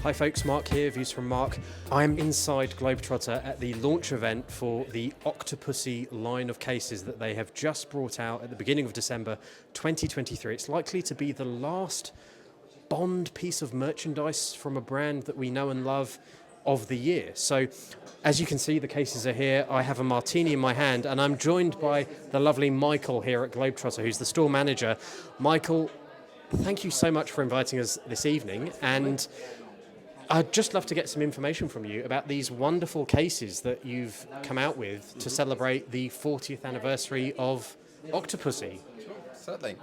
Hi folks, Mark here, Views from Mark. I'm inside Globe-Trotter at the launch event for the Octopussy line of cases that they have just brought out at the beginning of December 2023. It's likely to be the last Bond piece of merchandise from a brand that we know and love of the year. So as you can see, the cases are here. I have a martini in my hand and I'm joined by the lovely Michael here at Globe-Trotter, who's the store manager. Michael, thank you so much for inviting us this evening, and I'd just love to get some information from you about these wonderful cases that you've come out with to celebrate the 40th anniversary of Octopussy. Certainly.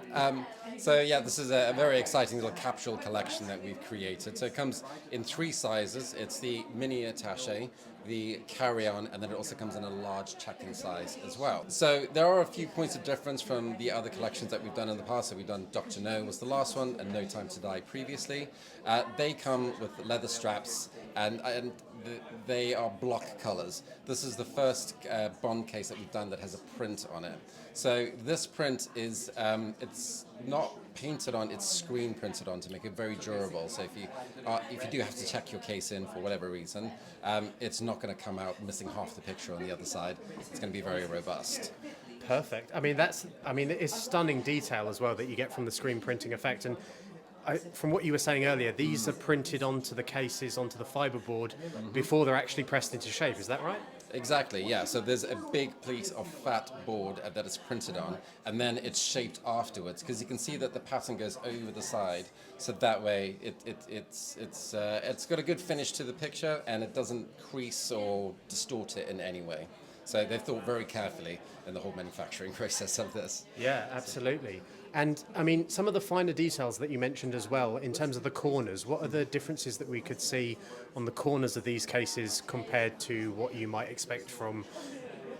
This is a very exciting little capsule collection that we've created. So it comes in three sizes. It's the mini attaché, the carry-on, and then it also comes in a large check-in size as well. So there are a few points of difference from the other collections that we've done in the past. So we've done Dr. No was the last one, and No Time to Die previously. They come with leather straps, and they are block colors. This is the first Bond case that we've done that has a print on it. So this print is, it's not painted on, it's screen printed on to make it very durable. So if you do have to check your case in for whatever reason, it's not going to come out missing half the picture on the other side. It's going to be very robust. Perfect. It's stunning detail as well that you get from the screen printing effect. And from what you were saying earlier, these are printed onto the cases, onto the fiberboard before they're actually pressed into shape. Is that right? Exactly, yeah. So there's a big piece of fat board that it's printed on, and then it's shaped afterwards, because you can see that the pattern goes over the side, so that way it's got a good finish to the picture, and it doesn't crease or distort it in any way. So they've thought very carefully in the whole manufacturing process of this. Yeah, absolutely. And some of the finer details that you mentioned as well, in terms of the corners, what are the differences that we could see on the corners of these cases compared to what you might expect from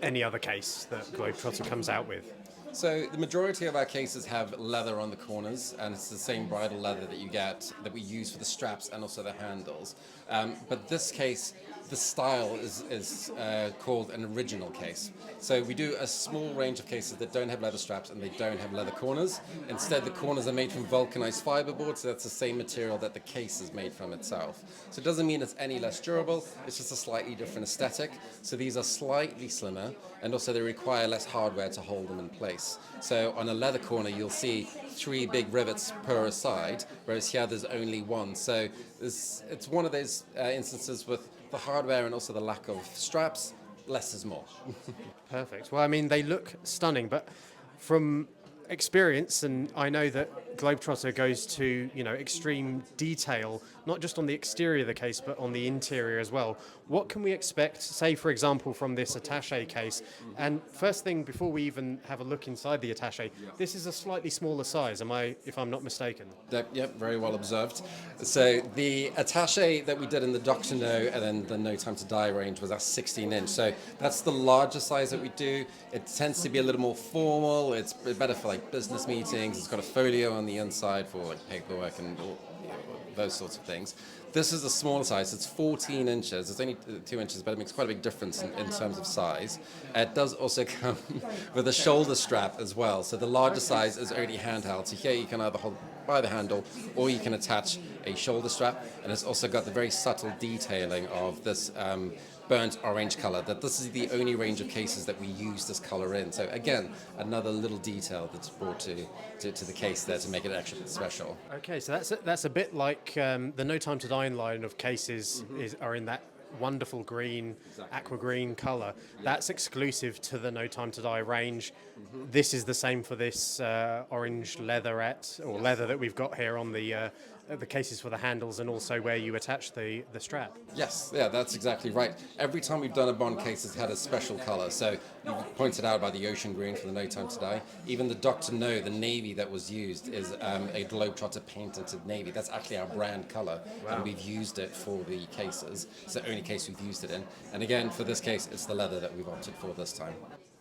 any other case that Globetrotter comes out with? So the majority of our cases have leather on the corners, and it's the same bridal leather that you get, that we use for the straps and also the handles. But this case, the style is called an original case. So we do a small range of cases that don't have leather straps and they don't have leather corners. Instead, the corners are made from vulcanized fiberboard, so that's the same material that the case is made from itself. So it doesn't mean it's any less durable, it's just a slightly different aesthetic. So these are slightly slimmer, and also they require less hardware to hold them in place. So on a leather corner, you'll see 3 big rivets per side, whereas here there's only one. So it's one of those instances with the hardware and also the lack of straps, less is more. Perfect. Well, they look stunning, but from experience, and I know that Globetrotter goes to extreme detail, not just on the exterior of the case, but on the interior as well. What can we expect, say, for example, from this attaché case? And first thing, before we even have a look inside the attaché, this is a slightly smaller size, if I'm not mistaken? Yep, very well observed. So the attaché that we did in the Dr. No and then the No Time to Die range was our 16-inch. So that's the larger size that we do. It tends to be a little more formal. It's better for business meetings. It's got a folio on the inside for paperwork and those sorts of things. This is a smaller size. It's 14 inches. It's only 2 inches, but it makes quite a big difference in terms of size. It does also come with a shoulder strap as well. So the larger size is only handheld. So here you can either hold by the handle or you can attach a shoulder strap. And it's also got the very subtle detailing of this burnt orange color, that this is the only range of cases that we use this color in. So again, another little detail that's brought to the case there to make it extra special. Okay, so that's a bit like the No Time to Die line of cases are in that wonderful green, aqua green color. That's exclusive to the No Time to Die range. This is the same for this orange leatherette or leather that we've got here on the cases for the handles, and also where you attach the strap. Yes, yeah, that's exactly right. Every time we've done a Bond case, it's had a special color. So you pointed out about the ocean green for the No Time to Die. Even the Dr. No, the navy that was used is a Globetrotter painted navy. That's actually our brand color, and we've used it for the cases. It's the only case we've used it in. And again, for this case, it's the leather that we've opted for this time.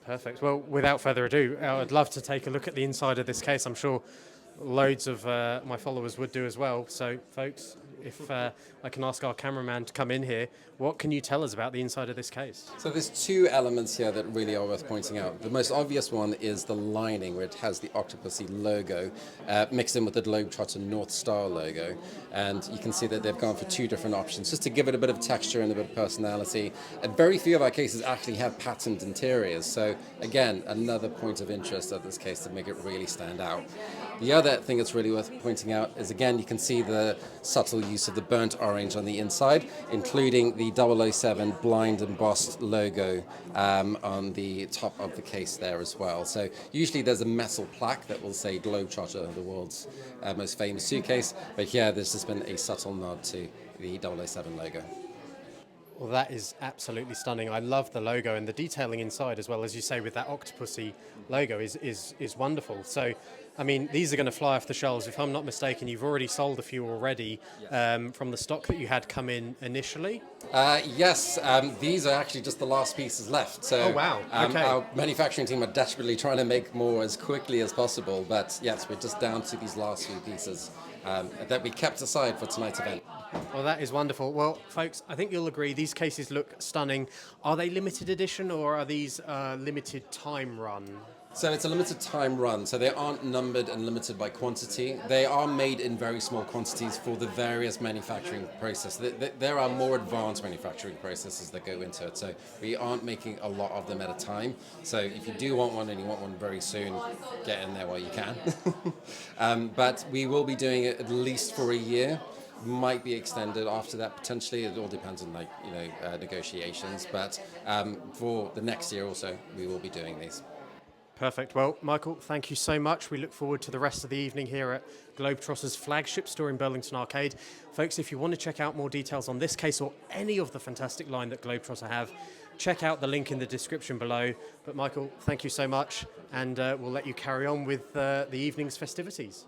Perfect. Well, without further ado, I'd love to take a look at the inside of this case. I'm sure loads of my followers would do as well. So, folks, if I can ask our cameraman to come in here, what can you tell us about the inside of this case? So there's two elements here that really are worth pointing out. The most obvious one is the lining, where it has the Octopussy logo mixed in with the Globe-Trotter North Star logo. And you can see that they've gone for two different options, just to give it a bit of texture and a bit of personality. And very few of our cases actually have patterned interiors. So again, another point of interest of this case to make it really stand out. The other thing that's really worth pointing out is, again, you can see the subtle use of the burnt orange on the inside, including the 007 blind embossed logo on the top of the case there as well. So usually there's a metal plaque that will say Globetrotter, the world's most famous suitcase, but here there's just been a subtle nod to the 007 logo. Well, that is absolutely stunning. I love the logo, and the detailing inside as well, as you say, with that Octopussy logo is wonderful. So, I mean, these are going to fly off the shelves. If I'm not mistaken, you've already sold a few already from the stock that you had come in initially. Yes, these are actually just the last pieces left. So, oh, wow. Okay. Our manufacturing team are desperately trying to make more as quickly as possible. But yes, we're just down to these last few pieces that we kept aside for tonight's event. Well, that is wonderful. Well, folks, I think you'll agree these cases look stunning. Are they limited edition, or are these limited time run? So it's a limited time run, so they aren't numbered and limited by quantity. They are made in very small quantities for the various manufacturing processes. There are more advanced manufacturing processes that go into it, so we aren't making a lot of them at a time. So if you do want one and you want one very soon, get in there while you can. But we will be doing it at least for a year. Might be extended after that potentially. It all depends on negotiations. But for the next year or so, we will be doing these. Perfect. Well, Michael, thank you so much. We look forward to the rest of the evening here at Globetrotter's flagship store in Burlington Arcade. Folks, if you want to check out more details on this case or any of the fantastic line that Globetrotter have, check out the link in the description below. But Michael, thank you so much, and we'll let you carry on with the evening's festivities.